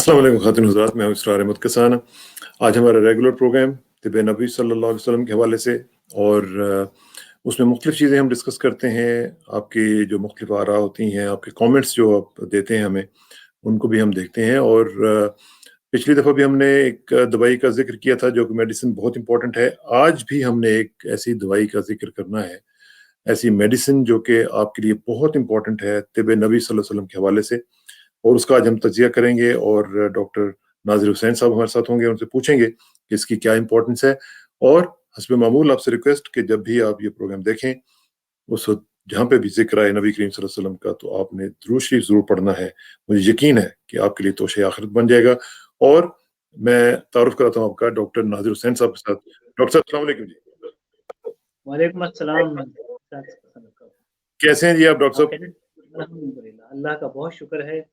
अस्सलाम वालेकुम ख़ातिन हज़रात, मैं हूं इसरार अहमद कसान। आज हमारा रेगुलर प्रोग्राम तिब नबी सल्लल्लाहु अलैहि वसल्लम के हवाले से और उसमें मुख्तलिफ़ चीज़ें हम डिस्कस करते हैं। आपकी जो मुख्तलिफ़ आरा होती हैं, आपके कमेंट्स जो आप देते हैं हमें, उनको भी हम देखते हैं। और पिछली दफ़ा भी हमने एक दवाई का ज़िक्र किया था जो कि मेडिसिन बहुत इम्पोर्टेंट है। आज भी हमने एक ऐसी दवाई का ज़िक्र करना है, ऐसी मेडिसिन जो कि आपके लिए बहुत इम्पोर्टेंट है तिब नबी सल्लल्लाहु अलैहि वसल्लम के हवाले से, और उसका आज हम तज्ज़िया करेंगे। और डॉक्टर नाज़िर हुसैन साहब हमारे साथ होंगे, उनसे पूछेंगे कि इसकी क्या इम्पोर्टेंस है। और हस्ब मामूल आपसे रिक्वेस्ट कि जब भी आप ये प्रोग्राम देखें, उस वक़्त जहाँ पे भी ज़िक्र आए नबी करीम सल्लल्लाहु अलैहि वसल्लम का, तो आपने दुरूद शरीफ ज़रूर पढ़ना है। मुझे यकीन है कि आपके लिए तोशे आखिरत बन जाएगा। और मैं तारुफ़ कराता हूँ आपका डॉक्टर नाज़िर हुसैन साहब के साथ। डॉक्टर साहब अस्सलाम वालेकुम जी। वालेकुम अस्सलाम। कैसे हैं जी आप डॉक्टर आप साहब? कैसे? अल्हम्दुलिल्लाह, अल्लाह का बहुत शुक्र है।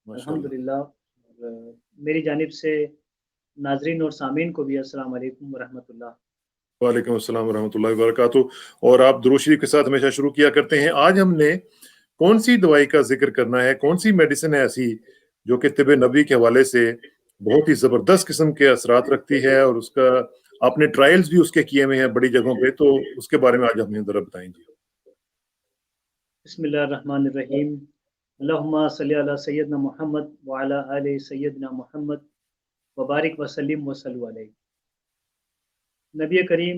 माशाअल्लाह। अल्हम्दुलिल्लाह। और मेरी जानिब से नाज़रीन और सामीन को भी अस्सलाम वालेकुम व रहमतुल्लाह। वालेकुम अस्सलाम व रहमतुल्लाहि व बरकातुहू। और आप दुरूद शरीफ के साथ हमेशा शुरू किया करते हैं। आज हमने कौन-सी दवाई का ज़िक्र करना है, कौन-सी मेडिसिन है ऐसी जो कि तिब नबी के हवाले से बहुत ही ज़बरदस्त किस्म के असरात रखती है, और उसका आपने ट्रायल्स भी उसके किए हुए हैं बड़ी जगहों पे, तो उसके बारे में आज हमें ज़रा बताएँ जी। बिस्मिल्लाहिर्रहमानिर्रहीम। अल्लाहुम्मा सल्लि अला सय्यदना मुहम्मद व अला आलि सय्यदना मुहम्मद व बारिक व सल्लिम व सल्लु अलैहि। नबी करीम,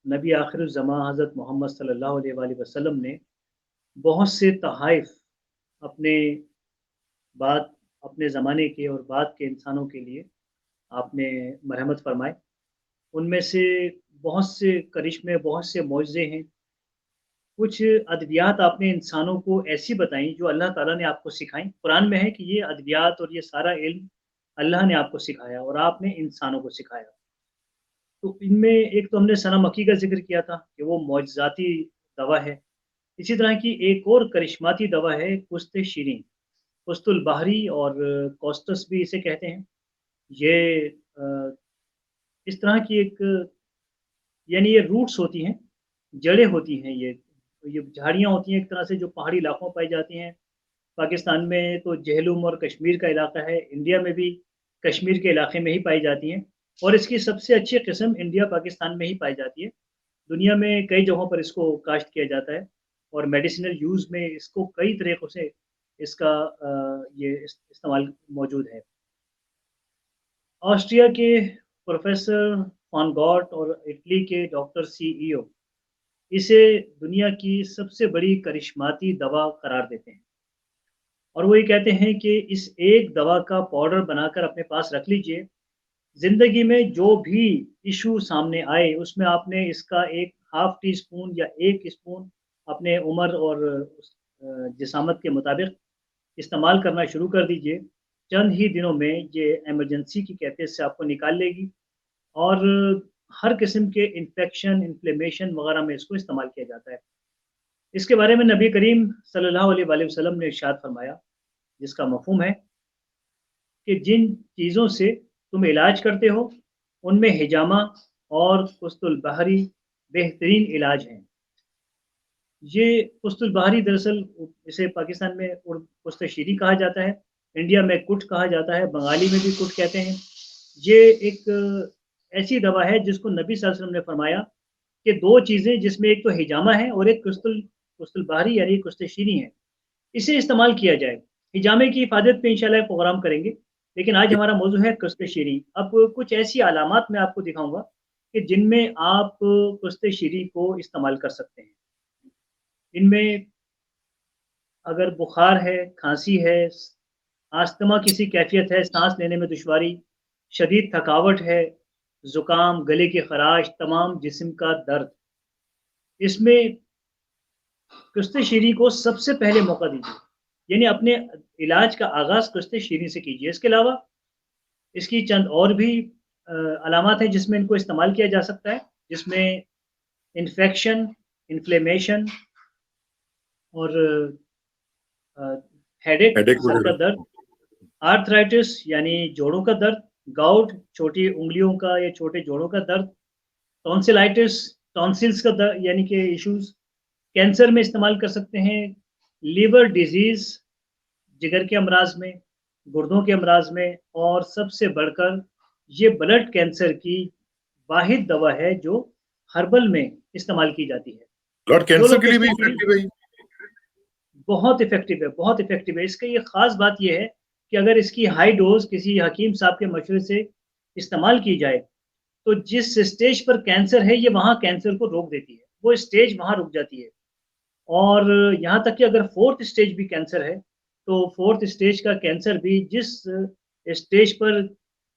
नबी आखिरुज़्ज़मा हज़रत मोहम्मद सल्लल्लाहु अलैहि वसल्लम ने बहुत से तहाइफ़ अपने बाद अपने ज़माने के और बाद के इंसानों के लिए आपने मरहमत फ़रमाए। उनमें से बहुत से करिश्मे, बहुत से मौज़े हैं। कुछ अद्वियात आपने इंसानों को ऐसी बताई जो अल्लाह ताला ने आपको सिखाई। कुरान में है कि ये अद्वियात और ये सारा इल्म अल्लाह ने आपको सिखाया और आपने इंसानों को सिखाया। तो इनमें एक तो हमने सना मक्की का ज़िक्र किया था कि वो मौजज़ाती दवा है। इसी तरह की एक और करिश्माती दवा है कुश्त शीरीन, कुश्तुल बहरी और कॉस्टस भी इसे कहते हैं। ये अ, इस तरह की एक, यानी ये रूट्स होती हैं, जड़ें होती हैं, ये झाड़ियाँ होती हैं एक तरह से जो पहाड़ी इलाकों में पाई जाती हैं। पाकिस्तान में तो जहलुम और कश्मीर का इलाका है, इंडिया में भी कश्मीर के इलाके में ही पाई जाती हैं और इसकी सबसे अच्छी किस्म इंडिया पाकिस्तान में ही पाई जाती है। दुनिया में कई जगहों पर इसको काश्त किया जाता है और मेडिसिनल यूज़ में इसको कई तरीक़ों से इसका ये इस्तेमाल मौजूद है। ऑस्ट्रिया के प्रोफ़ेसर फ़ॉन गॉट और इटली के डॉक्टर सीईओ इसे दुनिया की सबसे बड़ी करिश्माती दवा करार देते हैं और वो ये कहते हैं कि इस एक दवा का पाउडर बनाकर अपने पास रख लीजिए। ज़िंदगी में जो भी इश्यू सामने आए, उसमें आपने इसका एक हाफ़ टी स्पून या 1 स्पून अपने उम्र और जिसामत के मुताबिक इस्तेमाल करना शुरू कर दीजिए। चंद ही दिनों में ये इमरजेंसी की कैफियत से आपको निकाल लेगी और हर किस्म के इन्फेक्शन, इन्फ्लेमेशन वगैरह में इसको इस्तेमाल किया जाता है। इसके बारे में नबी करीम सल्लल्लाहु अलैहि वसल्लम ने इरशाद फरमाया, जिसका मफ़हूम है कि जिन चीज़ों से तुम इलाज करते हो, उनमें हिजामा और कुस्तुल बहरी बेहतरीन इलाज हैं। ये कुस्तुल बहरी दरअसल इसे पाकिस्तान में कुश्त शीरी कहा जाता है, इंडिया में कुट कहा जाता है, बंगाली में भी कुट कहते हैं। ये एक ऐसी दवा है जिसको नबी सल्लल्लाहु अलैहि वसल्लम ने फरमाया कि 2 चीज़ें जिसमें एक तो हिजामा है और एक कुस्तुल कुस्तुल बहरी यानी कुश्त शीरी है, इसे इस्तेमाल किया जाए। हिजामे की हिफाज़त पे इंशाअल्लाह एक प्रोग्राम करेंगे, लेकिन आज हमारा मौज़ू है कुश्त शीरी। अब कुछ ऐसी अलामात मैं आपको दिखाऊँगा कि जिनमें आप कुश्त शीरी को इस्तेमाल कर सकते हैं। इनमें अगर बुखार है, खाँसी है, अस्थमा किसी कैफ़ियत है, साँस लेने में दुश्वारी, शदीद थकावट है, ज़ुकाम, गले की ख़राश, तमाम जिस्म का दर्द, इसमें कुश्त शीरी को सबसे पहले मौका दीजिए। यानी अपने इलाज का आगाज़ कुश्त शीरी से कीजिए। इसके अलावा इसकी चंद और भी अलामात हैं जिसमें इनको इस्तेमाल किया जा सकता है, जिसमें इन्फेक्शन, इन्फ्लेमेशन और हेडेक, हेडेक सर का वगैरह। दर्द, आर्थराइटिस यानी जोड़ों का दर्द, गाउट, छोटी उँगलियों का या छोटे जोड़ों का दर्द, टॉन्सिलाइटिस, टॉन्सिल्स का दर्द यानी कि इश्यूज़, कैंसर में इस्तेमाल कर सकते हैं, लिवर डिज़ीज़, जिगर के अमराज में, गुर्दों के अमराज में, और सबसे बढ़कर ये ब्लड कैंसर की वाहिद दवा है जो हर्बल में इस्तेमाल की जाती है। ब्लड जो कैंसर लोग के लिए भी इसको अपनी इफेक्टिव है ये? बहुत इफ़ेक्टिव है, बहुत इफ़ेक्टिव है। इसकी ये ख़ास बात ये है कि अगर इसकी हाई डोज़ किसी हकीम साहब के मशवरे से इस्तेमाल की जाए, तो जिस स्टेज पर कैंसर है, ये वहाँ कैंसर को रोक देती है। वो स्टेज वहाँ रुक जाती है। और यहाँ तक कि अगर 4th स्टेज भी कैंसर है, तो 4th स्टेज का कैंसर भी जिस स्टेज पर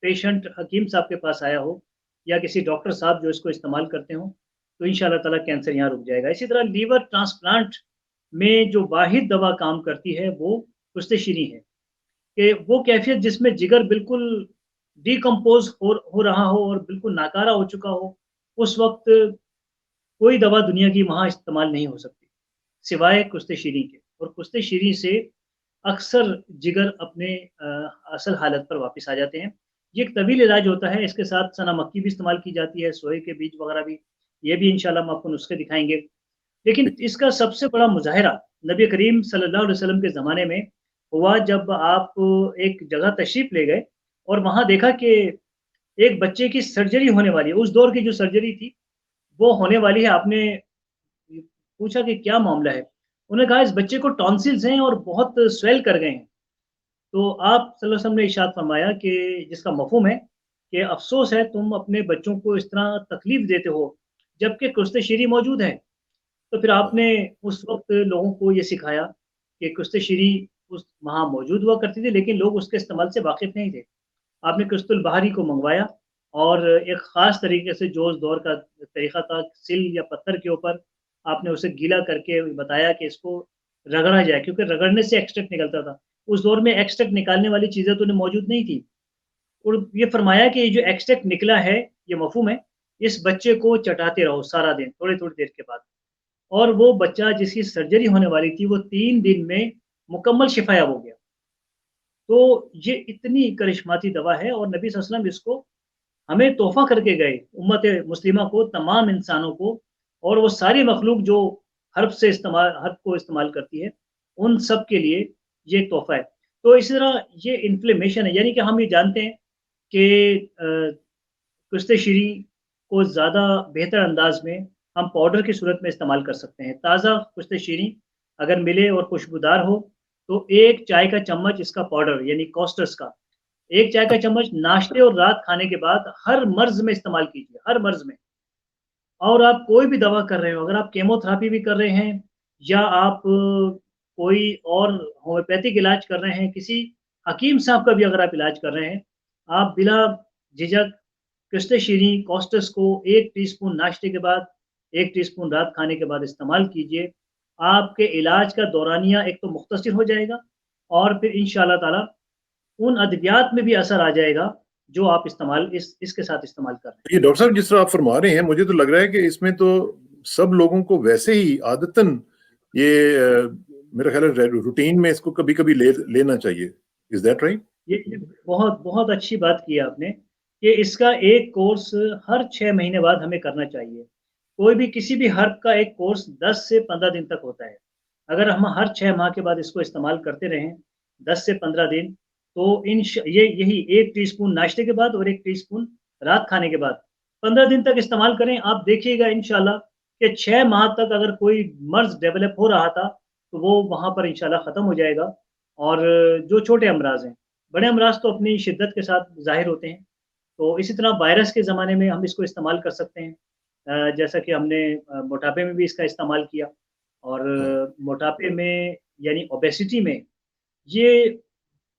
पेशेंट हकीम साहब के पास आया हो या किसी डॉक्टर साहब जो इसको इस्तेमाल करते हों, तो इंशाअल्लाह ताला कैंसर यहाँ रुक जाएगा। इसी तरह लीवर ट्रांसप्लांट में जो वाहिद दवा काम करती है, वो कुश्ते-शीरी है, कि वो कैफ़ियत जिसमें जिगर बिल्कुल डिकम्पोज़ हो रहा हो और बिल्कुल नाकारा हो चुका हो, उस वक़्त कोई दवा दुनिया की वहाँ इस्तेमाल नहीं हो सकती, सिवाय कुश्ते-शीरी के। और कुश्ते-शीरी से अक्सर जिगर अपने असल हालत पर वापस आ जाते हैं। ये एक तवील इलाज होता है, इसके साथ सना मक्की भी इस्तेमाल की जाती है, सोए के बीज वगैरह भी, ये भी इंशाअल्लाह हम आपको नुस्खे दिखाएँगे। लेकिन इसका सबसे बड़ा मुज़ाहिरा नबी करीम सल्लल्लाहु अलैहि वसल्लम के ज़माने में हुआ, जब आप एक जगह तशरीफ़ ले गए और वहाँ देखा कि एक बच्चे की सर्जरी होने वाली है। उस दौर की जो सर्जरी थी, वो होने वाली है। आपने पूछा कि क्या मामला है? उन्होंने कहा इस बच्चे को टॉन्सिल्स हैं और बहुत स्वेल कर गए हैं। तो आप सल्लल्लाहु अलैहि वसल्लम ने इरशाद फरमाया कि जिसका मफ़हूम है कि अफ़सोस है तुम अपने बच्चों को इस तरह तकलीफ़ देते हो, जबकि कुश्ते-शीरी मौजूद है। तो फिर आपने उस वक़्त लोगों को ये सिखाया कि कुश्ते-शीरी उस वहाँ मौजूद हुआ करती थी, लेकिन लोग उसके इस्तेमाल से वाक़िफ़ नहीं थे। आपने कुश्तुल बहारी को मँगवाया और एक ख़ास तरीके से जो उस दौर का तरीक़ा था, सिल या पत्थर के ऊपर आपने उसे गीला करके बताया कि इसको रगड़ा जाए, क्योंकि रगड़ने से एक्सट्रैक्ट निकलता था। उस दौर में एक्सट्रैक्ट निकालने वाली चीज़ें तो मौजूद नहीं थी। और ये फरमाया कि ये जो एक्सट्रैक्ट निकला है, ये मफ़हूम है, इस बच्चे को चटाते रहो सारा दिन, थोड़ी-थोड़ी देर के बाद। और वो बच्चा जिसकी सर्जरी होने वाली थी, वो 3 दिन में मुकम्मल शिफ़ा-याब हो गया। तो ये इतनी करिश्माती दवा है और नबी सल्लल्लाहु अलैहि वसल्लम इसको हमें तोहफ़ा करके गए, उम्मत मुस्लिमा को, तमाम इंसानों को, और वो सारी मखलूक जो हर्ब को इस्तेमाल करती है, उन सब के लिए ये एक तोहफ़ा है। तो इसी तरह ये इन्फ्लेमेशन है, यानी कि हम ये जानते हैं कि कुश्ते-शीरी को ज़्यादा बेहतर अंदाज़ में हम पाउडर की सूरत में इस्तेमाल कर सकते हैं। ताज़ा कुश्ते-शीरी अगर मिले और खुशबूदार हो, तो 1 चाय का चम्मच इसका पाउडर यानी कॉस्टर्स का, 1 चाय का चम्मच नाश्ते और रात खाने के बाद हर मर्ज़ में इस्तेमाल कीजिए, हर मर्ज़ में। और आप कोई भी दवा कर रहे हो, अगर आप कीमोथेरेपी भी कर रहे हैं या आप कोई और होम्योपैथिक इलाज कर रहे हैं, किसी हकीम साहब का भी अगर आप इलाज कर रहे हैं, आप बिला झिझक कुश्ते-शीरी कॉस्टस को 1 टीस्पून नाश्ते के बाद, 1 टीस्पून रात खाने के बाद इस्तेमाल कीजिए। आपके इलाज का दौरानिया एक तो मुख्तसर हो जाएगा और फिर इंशाअल्लाह ताला उन अद्वियात में भी असर आ जाएगा, जो आप इसके साथ इस्तेमाल कर रहे हैं। ये डॉक्टर साहब जिस तरह आप फरमा रहे हैं, मुझे तो लग रहा है कि इसमें तो सब लोगों को वैसे ही आदतन ये मेरा ख्याल है रूटीन में इसको कभी-कभी लेना चाहिए। Is that right? ये बहुत बहुत अच्छी बात की आपने कि इसका एक कोर्स हर 6 महीने बाद हमें करना चाहिए। कोई भी किसी भी हर्ब का एक कोर्स 10 से 15 दिन तक होता है। अगर हम हर 6 माह के बाद इसको इस्तेमाल करते रहें, 10 से 15 दिन, तो यही 1 टीस्पून नाश्ते के बाद और 1 टीस्पून रात खाने के बाद 15 दिन तक इस्तेमाल करें। आप देखिएगा इंशाअल्लाह कि 6 माह तक अगर कोई मर्ज़ डेवलप हो रहा था, तो वो वहाँ पर इंशाअल्लाह ख़त्म हो जाएगा। और जो छोटे अमराज़ हैं, बड़े अमराज़ तो अपनी शिद्दत के साथ ज़ाहिर होते हैं। तो इसी तरह वायरस के ज़माने में हम इसको इस्तेमाल कर सकते हैं। जैसा कि हमने मोटापे में भी इसका इस्तेमाल किया, और मोटापे में यानी ओबेसिटी में ये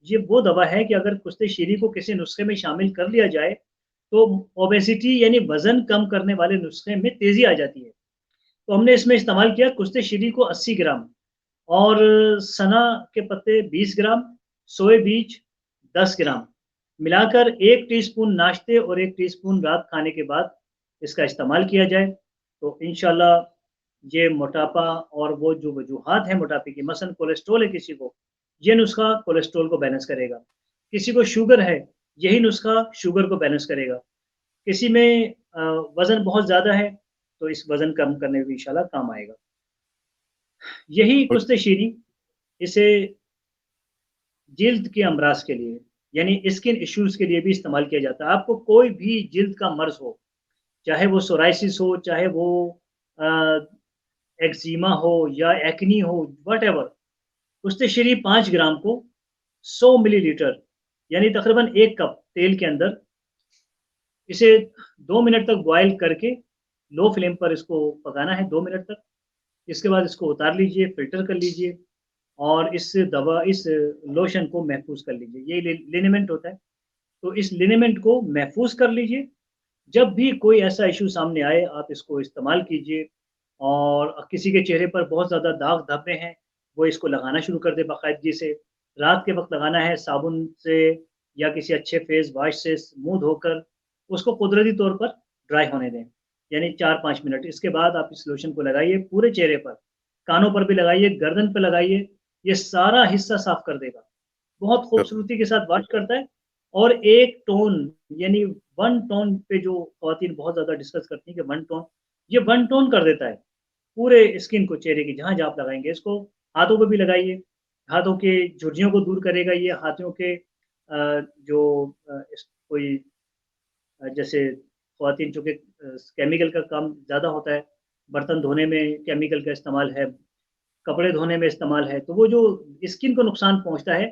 ये वो दवा है कि अगर कुश्ते-शीरी को किसी नुस्खे में शामिल कर लिया जाए, तो ओबेसिटी यानी वज़न कम करने वाले नुस्खे में तेज़ी आ जाती है। तो हमने इसमें इस्तेमाल किया कुश्ते-शीरी को 80 ग्राम और सना के पत्ते 20 ग्राम, सोए बीज 10 ग्राम मिलाकर 1 टीस्पून नाश्ते और 1 टीस्पून रात खाने के बाद इसका इस्तेमाल किया जाए, तो इंशाअल्लाह ये मोटापा और वो जो वजूहात हैं मोटापे की, मसलन कोलेस्ट्रॉल है किसी को, ये नुस्खा कोलेस्ट्रॉल को बैलेंस करेगा। किसी को शुगर है, यही नुस्खा शुगर को बैलेंस करेगा। किसी में वज़न बहुत ज़्यादा है, तो इस वज़न कम करने में भी इंशाअल्लाह काम आएगा। यही कुश्ते-शीरी, इसे جلد کے امراض کے لیے یعنی اسکن ایشوز کے لیے بھی استعمال کیا جاتا ہے. آپ کو کوئی بھی جلد کا مرض ہو، چاہے وہ سورائسس ہو، چاہے وہ ایکزیما ہو یا ایکنی ہو، وٹ ایور، کشتے شری 5 گرام کو 100 ملی لیٹر یعنی تقریباً 1 کپ تیل کے اندر اسے 2 منٹ تک بوائل کر کے لو فلیم پر اس کو پکانا ہے 2 منٹ تک. اس کے بعد اس کو اتار لیجئے، فلٹر کر لیجئے اور اس لوشن کو محفوظ کر لیجئے. یہ لینیمنٹ ہوتا ہے، تو اس لینیمنٹ کو محفوظ کر لیجئے. جب بھی کوئی ایسا ایشو سامنے آئے آپ اس کو استعمال کیجئے. اور کسی کے چہرے پر بہت زیادہ داغ دھبے ہیں وہ اس کو لگانا شروع کر دے باقاعدگی سے. رات کے وقت لگانا ہے، صابن سے یا کسی اچھے فیس واش سے منہ دھو کر اس کو قدرتی طور پر ڈرائی ہونے دیں، یعنی 4-5 منٹ. اس کے بعد آپ اس لوشن کو لگائیے پورے چہرے پر، کانوں پر بھی لگائیے، گردن پہ لگائیے. یہ سارا حصہ صاف کر دے گا، بہت خوبصورتی کے ساتھ واش کرتا ہے. اور ایک ٹون یعنی 1 ٹون پہ جو خواتین بہت زیادہ ڈسکس کرتی ہیں کہ 1 ٹون، یہ 1 ٹون کر دیتا ہے پورے اسکن کو، چہرے کی جہاں جہاں آپ لگائیں گے. اس کو ہاتھوں پہ بھی لگائیے، ہاتھوں کے جھرریوں کو دور کرے گا. یہ ہاتھوں کے جو کوئی جیسے خواتین چونکہ کیمیکل کا کام زیادہ ہوتا ہے، برتن دھونے میں کیمیکل کا استعمال ہے، کپڑے دھونے میں استعمال ہے، تو وہ جو اسکن کو نقصان پہنچتا ہے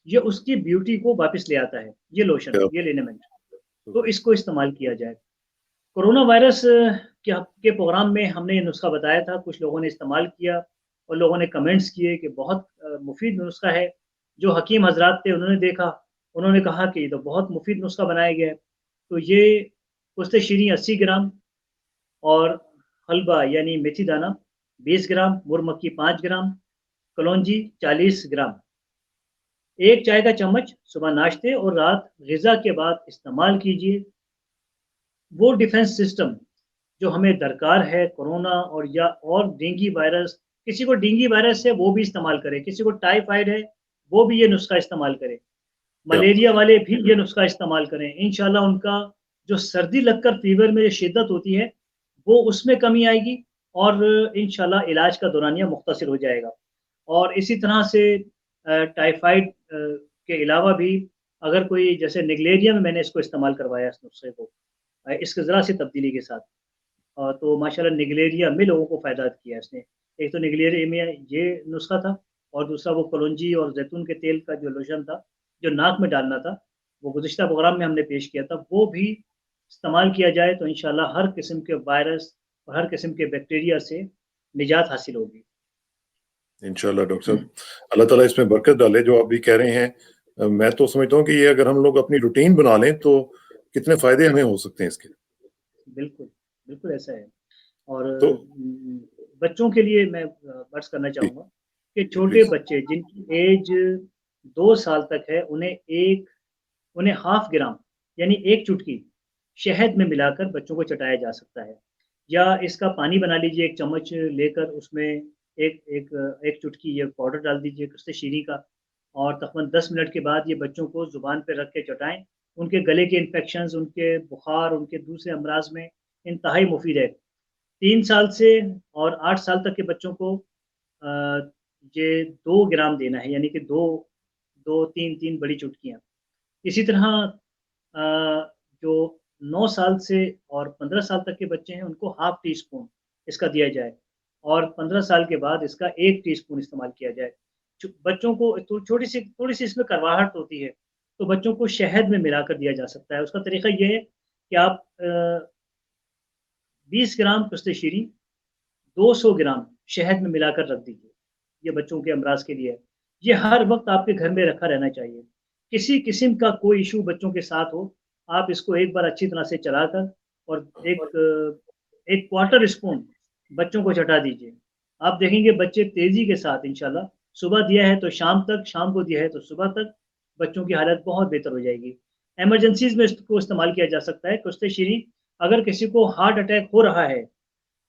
یہ اس کی بیوٹی کو واپس لے آتا ہے. یہ لوشن، یہ لینیمنٹ، تو اس کو استعمال کیا جائے. کورونا وائرس کے پروگرام میں ہم نے یہ نسخہ بتایا تھا، کچھ لوگوں نے استعمال کیا اور لوگوں نے کمنٹس کیے کہ بہت مفید نسخہ ہے. جو حکیم حضرات تھے انہوں نے دیکھا، انہوں نے کہا کہ یہ تو بہت مفید نسخہ بنایا گیا ہے. تو یہ پست شیریں 80 گرام اور حلبہ یعنی میتھی دانہ 20 گرام، مرمکی 5 گرام، کلونجی 40 گرام، 1 چائے کا چمچ صبح ناشتے اور رات غذا کے بعد استعمال کیجیے. وہ ڈیفنس سسٹم جو ہمیں درکار ہے کورونا اور ڈینگی وائرس، کسی کو ڈینگی وائرس ہے وہ بھی استعمال کرے، کسی کو ٹائیفائڈ ہے وہ بھی یہ نسخہ استعمال کرے، ملیریا والے بھی یہ نسخہ استعمال کریں. انشاءاللہ ان کا جو سردی لگ کر فیور میں شدت ہوتی ہے وہ اس میں کمی آئے گی اور انشاءاللہ علاج کا دورانیہ مختصر ہو جائے گا. اور اسی طرح سے ٹائیفائڈ کے علاوہ بھی اگر کوئی جیسے نگلیریا میں نے اس کو استعمال کروایا اس نسخے کو اس کے ذرا سی تبدیلی کے ساتھ، تو ماشاءاللہ نگلیریا میں لوگوں کو فائدہ کیا اس نے. ایک تو نگلیریا میں یہ نسخہ تھا اور دوسرا وہ کلونجی اور زیتون کے تیل کا جو لوشن تھا جو ناک میں ڈالنا تھا، وہ گزشتہ پروگرام میں ہم نے پیش کیا تھا، وہ بھی استعمال کیا جائے تو انشاءاللہ ہر قسم کے وائرس اور ہر قسم کے بیکٹیریا سے نجات حاصل ہوگی. انشاءاللہ ڈاکٹر صاحب اللہ تعالیٰ اس میں برکت ڈالے جو آپ بھی کہہ رہے ہیں. میں تو سمجھتا ہوں کہ یہ اگر ہم لوگ اپنی روٹین بنا لیں تو کتنے فائدے ہمیں ہو سکتے ہیں اس کے. بالکل بالکل ایسا ہے. اور تو بچوں کے لیے میں عرض کرنا جی چاہوں گا کہ چھوٹے پلیز. بچے جن کی ایج 2 سال تک ہے انہیں 1/2 گرام یعنی 1 چٹکی شہد میں ملا کر بچوں کو چٹایا جا سکتا ہے. یا اس کا پانی بنا لیجئے 1 چمچ لے کر اس میں ایک چٹکی یہ پاؤڈر ڈال دیجئے قسط شیریں کا، اور تقریباً 10 منٹ کے بعد یہ بچوں کو زبان پہ رکھ کے چٹائیں. ان کے گلے کے انفیکشنز، ان کے بخار، ان کے دوسرے امراض میں انتہائی مفید ہے. 3 سال سے اور 8 سال تک کے بچوں کو یہ 2 گرام دینا ہے، یعنی کہ تین بڑی چٹکیاں. اسی طرح جو 9 سال سے اور 15 سال تک کے بچے ہیں ان کو ½ ٹی اسپون اس کا دیا جائے اور 15 سال کے بعد اس کا 1 ٹی اسپون استعمال کیا جائے. بچوں کو تھوڑی سی اس میں کرواہٹ ہوتی ہے تو بچوں کو شہد میں ملا کر دیا جا سکتا ہے. اس کا طریقہ یہ ہے کہ آپ 20 گرام قسط شیریں 200 گرام شہد میں ملا کر رکھ دیجیے. یہ بچوں کے امراض کے لیے ہے. یہ ہر وقت آپ کے گھر میں رکھا رہنا چاہیے. کسی قسم کا کوئی ایشو بچوں کے ساتھ ہو آپ اس کو ایک بار اچھی طرح سے چلا کر اور ایک کوارٹر اسپون بچوں کو چٹا دیجیے. آپ دیکھیں گے بچے تیزی کے ساتھ انشاءاللہ صبح دیا ہے تو شام تک، شام کو دیا ہے تو صبح تک بچوں کی حالت بہت بہتر ہو جائے گی. ایمرجنسیز میں اس کو استعمال کیا جا سکتا ہے. قسط شیریں اگر کسی کو ہارٹ اٹیک ہو رہا ہے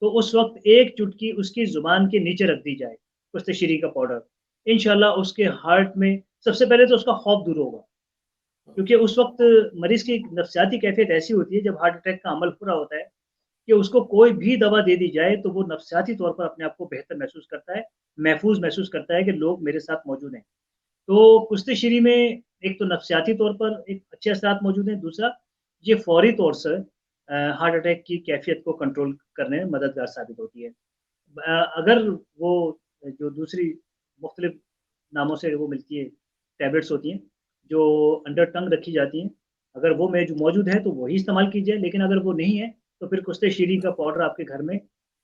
تو اس وقت 1 چٹکی اس کی زبان کے نیچے رکھ دی جائے قسط شیریں کا پاؤڈر. انشاءاللہ اس کے ہارٹ میں سب سے پہلے تو اس کا خوف دور ہوگا، کیونکہ اس وقت مریض کی نفسیاتی کیفیت ایسی ہوتی ہے جب ہارٹ اٹیک کا عمل ہو رہا ہوتا ہے کہ اس کو کوئی بھی دوا دے دی جائے تو وہ نفسیاتی طور پر اپنے آپ کو بہتر محسوس کرتا ہے، محفوظ محسوس کرتا ہے کہ لوگ میرے ساتھ موجود ہیں. तो कुश्ते शरी में एक तो नफ्सियाती तौर पर एक अच्छे असरात मौजूद हैं, दूसरा ये फौरी तौर से हार्ट अटैक की कैफियत को कंट्रोल करने में मददगार साबित होती है। अगर वो जो दूसरी मुख्तलिफ नामों से वो मिलती है, टैबलेट्स होती हैं, जो अंडर टंग रखी जाती हैं, अगर वो मौजूद है तो वही इस्तेमाल कीजिए, लेकिन अगर वो नहीं है तो फिर कुश्ते शीरी का पाउडर आपके घर में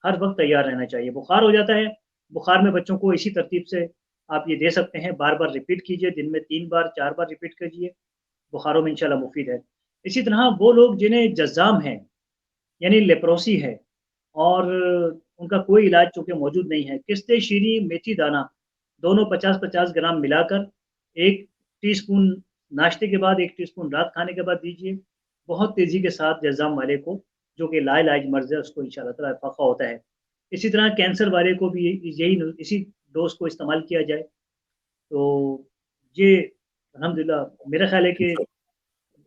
हर वक्त तैयार रहना चाहिए। बुखार हो जाता है, बुखार में बच्चों को इसी तरतीब से आप ये दे सकते हैं, बार-बार रिपीट कीजिए, दिन में 3 बार 4 बार रिपीट कीजिए, बुखारों में इंशाल्लाह मुफीद है। इसी तरह वो लोग जिन्हें जज़ाम है, यानी लेप्रोसी है और उनका कोई इलाज चूँकि मौजूद नहीं है, किस्ते शीरी, मेथी दाना दोनों 50-50 ग्राम मिलाकर 1 टीस्पून नाश्ते के बाद, 1 टीस्पून रात खाने के बाद दीजिए। बहुत तेज़ी के साथ जज़ाम वाले को, जो कि लाइलाज मर्ज़ है, उसको इंशाअल्लाह ताला इफ़ाक़ा होता है। इसी तरह कैंसर वाले को भी इसी डोज़ को इस्तेमाल किया जाए। तो ये अल्हम्दुलिल्लाह मेरा ख़्याल है कि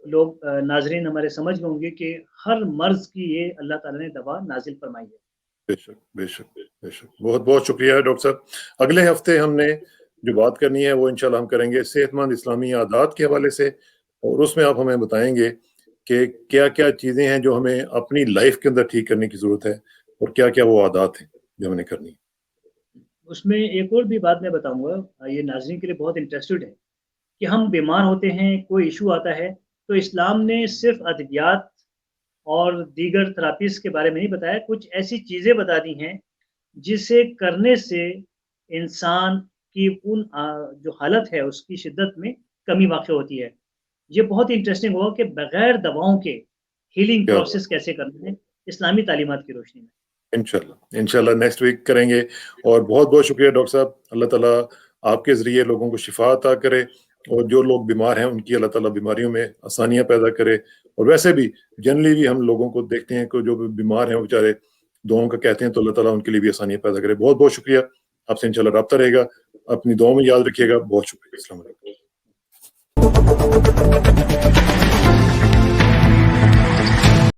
लोग नाज़रीन हमारे समझ में होंगे कि हर मर्ज़ की ये अल्लाह ताला ने दवा नाज़िल फ़रमाई है। बेशक, बेशक, बेशक। बहुत-बहुत शुक्रिया डॉक्टर साहब। अगले हफ्ते हमने जो बात करनी है वो इंशाल्लाह हम करेंगे सेहतमंद इस्लामी आदात के हवाले से, और उसमें आप हमें बताएँगे कि क्या-क्या चीज़ें हैं जो हमें अपनी लाइफ़ के अंदर ठीक करने की ज़रूरत है और क्या-क्या वो आदात हैं जो हमने करनी है। उसमें एक और भी बात मैं बताऊँगा, ये नाज़रीन के लिए बहुत इंटरेस्टेड है कि हम बीमार होते हैं, कोई इश्यू आता है, तो इस्लाम ने सिर्फ़ अद्वियात और दीगर थेरेपीज़ के बारे में नहीं बताया, कुछ ऐसी चीज़ें बता दी हैं, जिसे करने से इंसान की जो हालत है, उसकी शिद्दत में कमी वाक़ई होती है। ये बहुत इंटरेस्टिंग होगा कि बगैर दवाओं के हीलिंग क्या प्रोसेस कैसे करते हैं, इस्लामी तालीमात की रोशनी में। इंशाल्लाह, इंशाल्लाह नेक्स्ट वीक करेंगे। और बहुत-बहुत शुक्रिया डॉक्टर साहब। अल्लाह ताला आपके ज़रिए लोगों को शिफ़ा अता करे, और जो लोग बीमार हैं उनकी अल्लाह ताला बीमारियों में आसानियाँ पैदा करे। और वैसे भी जनरली भी हम लोगों को देखते हैं कि जो भी बीमार हैं वो बेचारे दुआओं का कहते हैं, तो अल्लाह ताला उनके लिए भी आसानियाँ पैदा करे। बहुत-बहुत शुक्रिया। आपसे इंशाल्लाह राब्ता रहेगा। अपनी दुआओं में याद रखिएगा। बहुत शुक्रिया। अस्सलाम वालेकुम।